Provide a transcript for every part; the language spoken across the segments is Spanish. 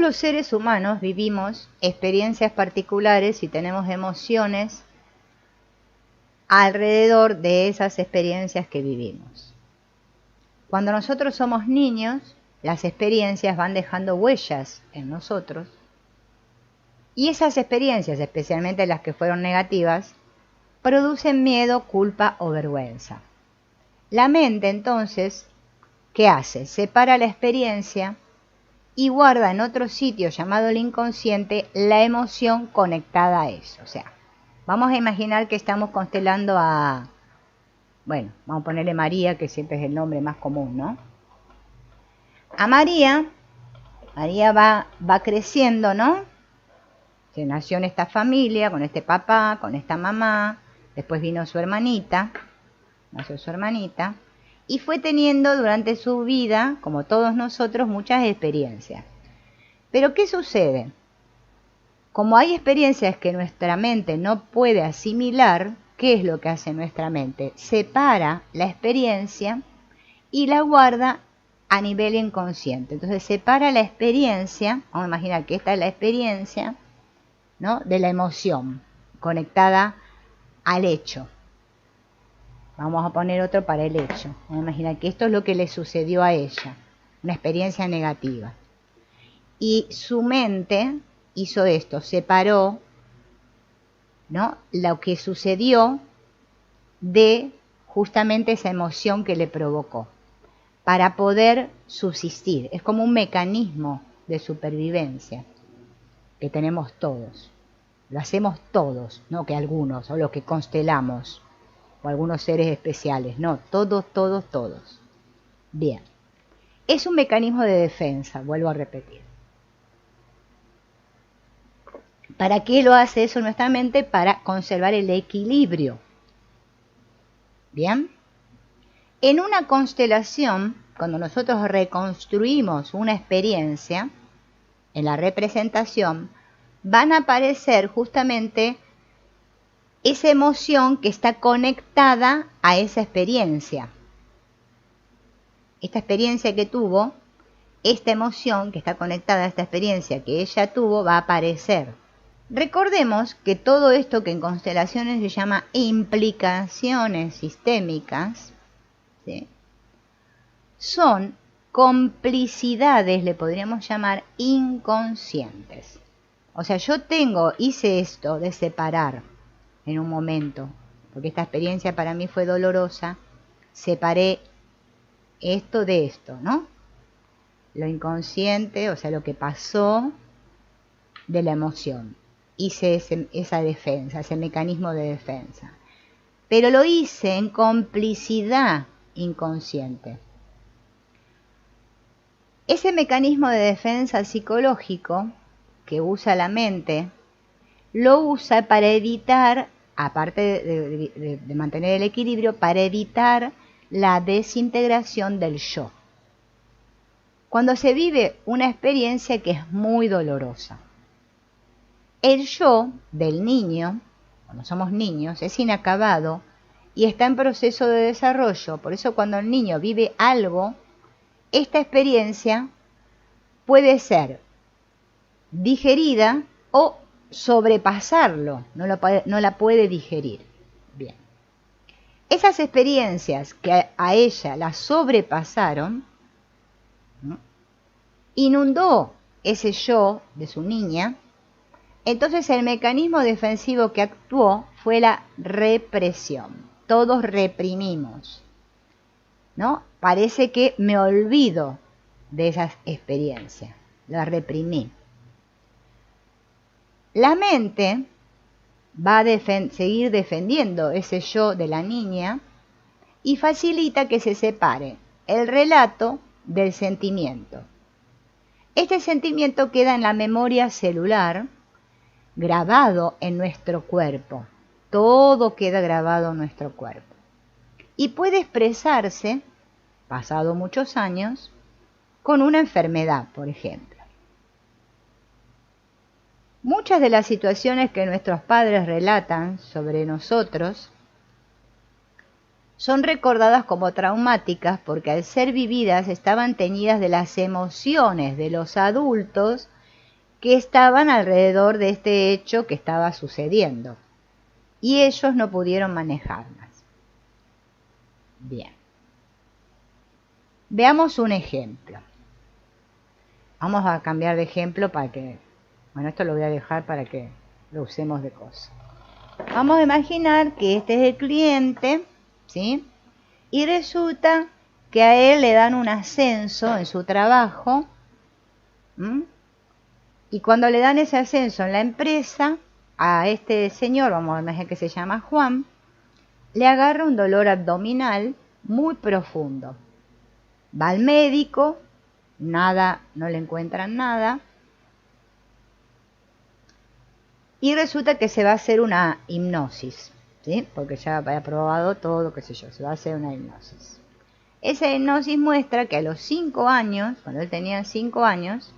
los seres humanos vivimos experiencias particulares y tenemos emociones alrededor de esas experiencias que vivimos. Cuando nosotros somos niños, las experiencias van dejando huellas en nosotros y esas experiencias, especialmente las que fueron negativas, producen miedo, culpa o vergüenza. La mente entonces, ¿qué hace? Separa la experiencia y guarda en otro sitio llamado el inconsciente la emoción conectada a eso. O sea, vamos a imaginar que estamos constelando a, bueno, vamos a ponerle María, que siempre es el nombre más común, ¿no? A María va creciendo, ¿no? Se nació en esta familia, con este papá, con esta mamá, después vino su hermanita, nació su hermanita, y fue teniendo durante su vida, como todos nosotros, muchas experiencias. Pero ¿qué sucede? Como hay experiencias que nuestra mente no puede asimilar, ¿qué es lo que hace nuestra mente? Separa la experiencia y la guarda a nivel inconsciente. Entonces separa la experiencia, vamos a imaginar que esta es la experiencia, ¿no?, de la emoción conectada al hecho. Vamos a poner otro para el hecho. Vamos a imaginar que esto es lo que le sucedió a ella, una experiencia negativa. Y su mente hizo esto, separó, ¿no?, lo que sucedió de justamente esa emoción que le provocó, para poder subsistir. Es como un mecanismo de supervivencia que tenemos todos. Lo hacemos todos, no que algunos, o los que constelamos, o algunos seres especiales. No, todos. Bien. Es un mecanismo de defensa, vuelvo a repetir. ¿Para qué lo hace eso nuestra mente? Para conservar el equilibrio. ¿Bien? En una constelación, cuando nosotros reconstruimos una experiencia, en la representación, van a aparecer justamente esa emoción que está conectada a esa experiencia. Esta experiencia que tuvo, esta emoción que está conectada a esta experiencia que ella tuvo, va a aparecer. Recordemos que todo esto que en constelaciones se llama implicaciones sistémicas, ¿sí?, son complicidades, le podríamos llamar, inconscientes. O sea, yo hice esto de separar en un momento, porque esta experiencia para mí fue dolorosa, separé esto de esto, ¿no? Lo inconsciente, o sea, lo que pasó, de la emoción. Hice esa defensa, ese mecanismo de defensa. Pero lo hice en complicidad inconsciente. Ese mecanismo de defensa psicológico que usa la mente, lo usa para evitar, aparte de mantener el equilibrio, para evitar la desintegración del yo. Cuando se vive una experiencia que es muy dolorosa, el yo del niño, cuando somos niños, es inacabado y está en proceso de desarrollo. Por eso cuando el niño vive algo, esta experiencia puede ser digerida o sobrepasarlo, no la puede digerir. Bien. Esas experiencias que a ella la sobrepasaron, ¿no?, inundó ese yo de su niña. Entonces el mecanismo defensivo que actuó fue la represión. Todos reprimimos, ¿no? Parece que me olvido de esas experiencias, las reprimí. La mente va a seguir defendiendo ese yo de la niña y facilita que se separe el relato del sentimiento. Este sentimiento queda en la memoria celular, grabado en nuestro cuerpo. Todo queda grabado en nuestro cuerpo. Y puede expresarse, pasado muchos años, con una enfermedad, por ejemplo. Muchas de las situaciones que nuestros padres relatan sobre nosotros son recordadas como traumáticas porque al ser vividas estaban teñidas de las emociones de los adultos que estaban alrededor de este hecho que estaba sucediendo. Y ellos no pudieron manejar más. Bien. Veamos un ejemplo. Vamos a cambiar de ejemplo para que... Bueno, esto lo voy a dejar para que lo usemos de cosa. Vamos a imaginar que este es el cliente, ¿sí? Y resulta que a él le dan un ascenso en su trabajo. Y cuando le dan ese ascenso en la empresa, a este señor, vamos a imaginar que se llama Juan, le agarra un dolor abdominal muy profundo. Va al médico, nada, no le encuentran nada. Y resulta que se va a hacer una hipnosis, ¿sí? Porque ya había probado todo, qué sé yo, se va a hacer una hipnosis. Esa hipnosis muestra que a los 5 años, cuando él tenía 5 años,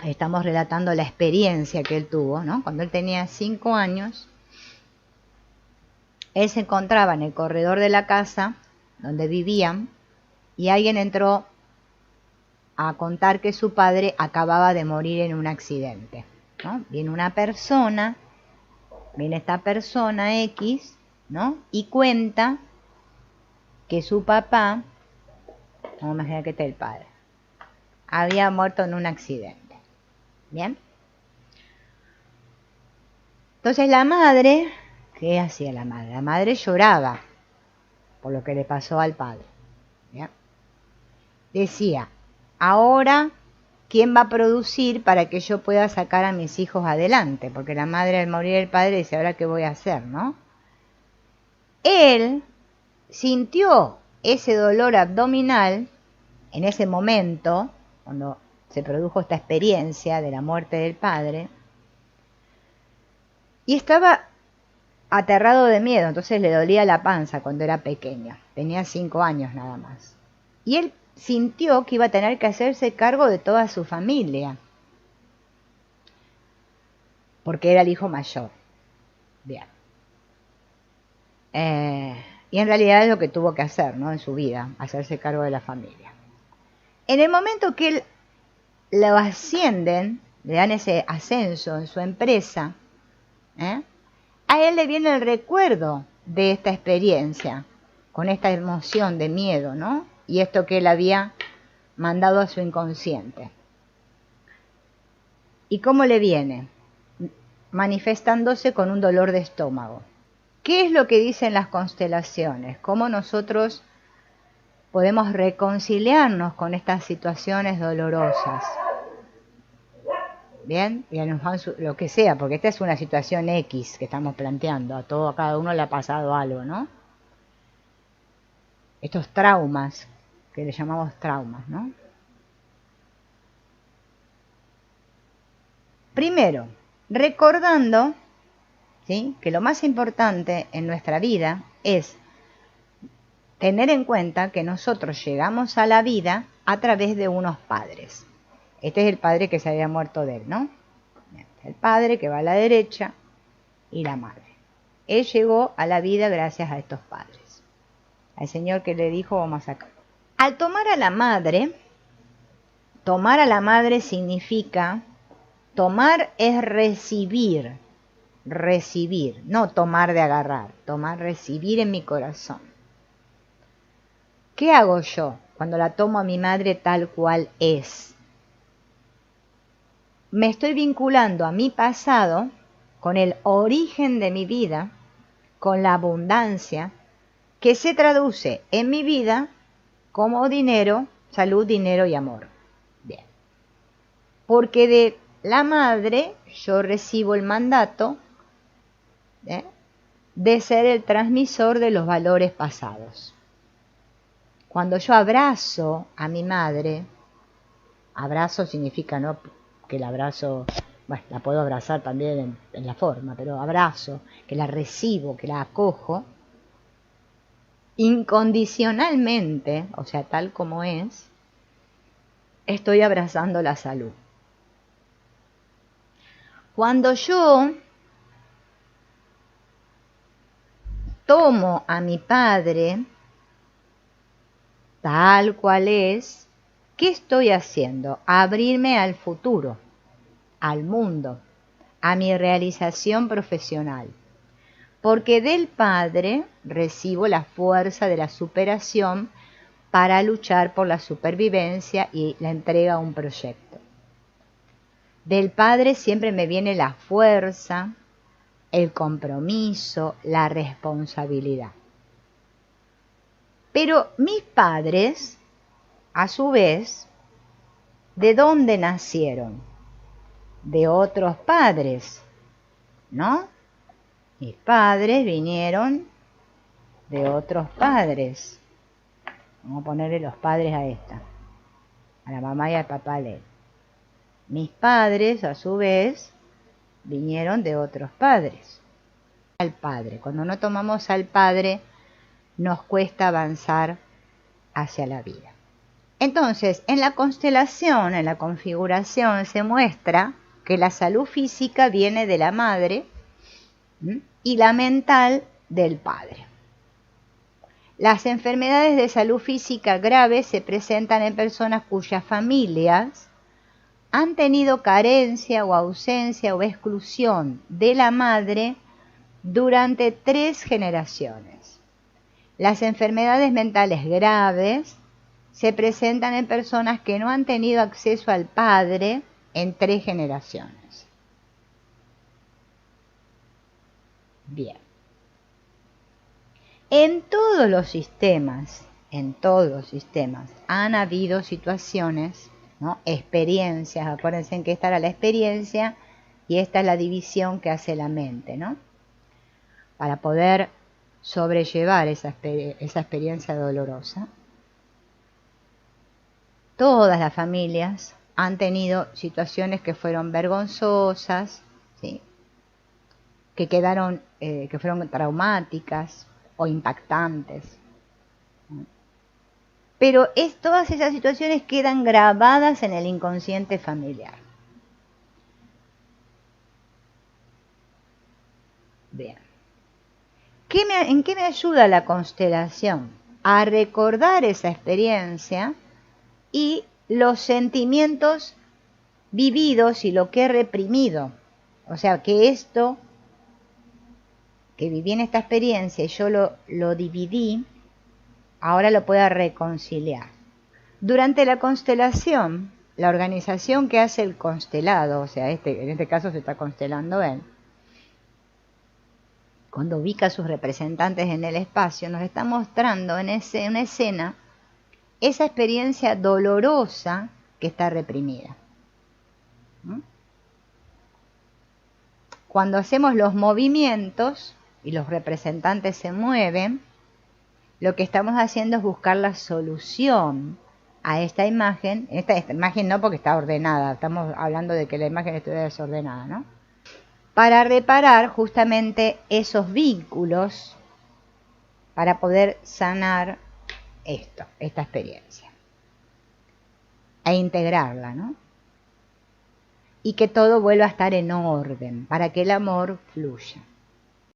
estamos relatando la experiencia que él tuvo, ¿no? Cuando él tenía 5 años, él se encontraba en el corredor de la casa donde vivían y alguien entró a contar que su padre acababa de morir en un accidente, ¿no? Viene esta persona X, ¿no? Y cuenta que su papá, vamos a imaginar que este es el padre, había muerto en un accidente. ¿Bien? Entonces la madre, ¿qué hacía la madre? La madre lloraba por lo que le pasó al padre. ¿Bien? Decía, ahora, ¿quién va a producir para que yo pueda sacar a mis hijos adelante? Porque la madre al morir el padre dice, ¿ahora qué voy a hacer, no? Él sintió ese dolor abdominal en ese momento, cuando se produjo esta experiencia de la muerte del padre, y estaba aterrado de miedo, entonces le dolía la panza cuando era pequeño, tenía 5 años nada más. Y él sintió que iba a tener que hacerse cargo de toda su familia, porque era el hijo mayor. Bien. Y en realidad es lo que tuvo que hacer, ¿no? En su vida, hacerse cargo de la familia. En el momento que él lo ascienden, le dan ese ascenso en su empresa, a él le viene el recuerdo de esta experiencia, con esta emoción de miedo, ¿no? Y esto que él había mandado a su inconsciente. ¿Y cómo le viene? Manifestándose con un dolor de estómago. ¿Qué es lo que dicen las constelaciones? ¿Cómo nosotros podemos reconciliarnos con estas situaciones dolorosas? Bien, lo que sea, porque esta es una situación X que estamos planteando, a cada uno le ha pasado algo, ¿no? Estos traumas, que le llamamos traumas, ¿no? Primero, recordando, ¿sí?, que lo más importante en nuestra vida es tener en cuenta que nosotros llegamos a la vida a través de unos padres. Este es el padre que se había muerto de él, ¿no? El padre que va a la derecha y la madre. Él llegó a la vida gracias a estos padres. Al Señor que le dijo, vamos a sacar. Al tomar a la madre significa, tomar es recibir, no tomar de agarrar, recibir en mi corazón. ¿Qué hago yo cuando la tomo a mi madre tal cual es? Me estoy vinculando a mi pasado con el origen de mi vida, con la abundancia, que se traduce en mi vida como dinero, salud, dinero y amor. Bien. Porque de la madre yo recibo el mandato de ser el transmisor de los valores pasados. Cuando yo abrazo a mi madre, abrazo significa no que el abrazo, bueno, la puedo abrazar también en la forma, pero abrazo, que la recibo, que la acojo, incondicionalmente, o sea, tal como es, estoy abrazando la salud. Cuando yo tomo a mi padre tal cual es, ¿Qué estoy haciendo? Abrirme al futuro, al mundo, a mi realización profesional. Porque del Padre recibo la fuerza de la superación para luchar por la supervivencia y la entrega a un proyecto. Del Padre siempre me viene la fuerza, el compromiso, la responsabilidad. Pero mis padres, a su vez, ¿de dónde nacieron? De otros padres, ¿no? Mis padres vinieron de otros padres. Vamos a ponerle los padres a esta, a la mamá y al papá de él. Mis padres, a su vez, vinieron de otros padres. Al Padre. Cuando no tomamos al Padre, nos cuesta avanzar hacia la vida. Entonces, en la constelación, en la configuración, se muestra que la salud física viene de la madre y la mental del padre. Las enfermedades de salud física graves se presentan en personas cuyas familias han tenido carencia o ausencia o exclusión de la madre durante 3 generaciones. Las enfermedades mentales graves se presentan en personas que no han tenido acceso al padre en 3 generaciones. Bien. En todos los sistemas han habido situaciones, ¿no? Experiencias, acuérdense que esta era la experiencia y esta es la división que hace la mente, ¿no? Para poder sobrellevar esa experiencia dolorosa. Todas las familias han tenido situaciones que fueron vergonzosas, ¿sí? que fueron traumáticas o impactantes. Pero todas esas situaciones quedan grabadas en el inconsciente familiar. Bien. ¿En qué me ayuda la constelación? A recordar esa experiencia y los sentimientos vividos y lo que he reprimido. O sea, que esto, que viví en esta experiencia y yo lo dividí, ahora lo pueda reconciliar. Durante la constelación, la organización que hace el constelado, o sea, en este caso se está constelando él, cuando ubica a sus representantes en el espacio, nos está mostrando en una escena esa experiencia dolorosa que está reprimida. Cuando hacemos los movimientos y los representantes se mueven, lo que estamos haciendo es buscar la solución a esta imagen. Esta imagen no, porque está ordenada, estamos hablando de que la imagen esté desordenada, ¿no? Para reparar justamente esos vínculos, para poder sanar esta experiencia e integrarla, ¿no? Y que todo vuelva a estar en orden, para que el amor fluya.